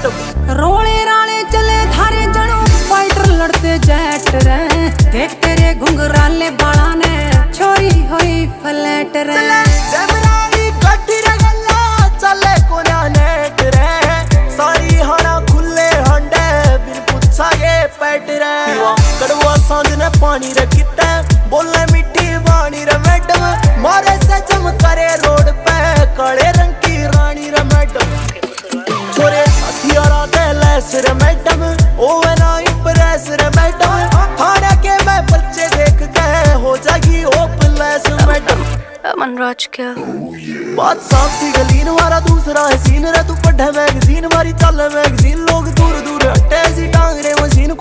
Madam. रोले राले चले थारे जनो फाइटर लड़ते जेट रे, देख तेरे घुंघराले बाला ने छोरी हुई फ्लैट रे। जमरानी कठी रे गल्ला चले कोना नेट रे, सारी हाना खुले हंडे बिन पूछा ये पैट रे। कड़वा सांझ ने पानी रे किते बोले मीठी वाणी रे मैडम, मारे से जम करे रोड पे काले रंग की रानी रे मैडम। छोरे हथियारा दे लैस रे मैडम, ओवे ना इम्प्रेस रे मैडम, थाने के मैं बच्चे देख के हो जाएगी होपलेस मैडम। मनराज क्या बात साफ सी गलीन वाला दूसरा है सीन रे, तू पढ़े मैगजीन मारी चल मैगजीन, लोग दूर दूर हटे सी टांग रे मशीन।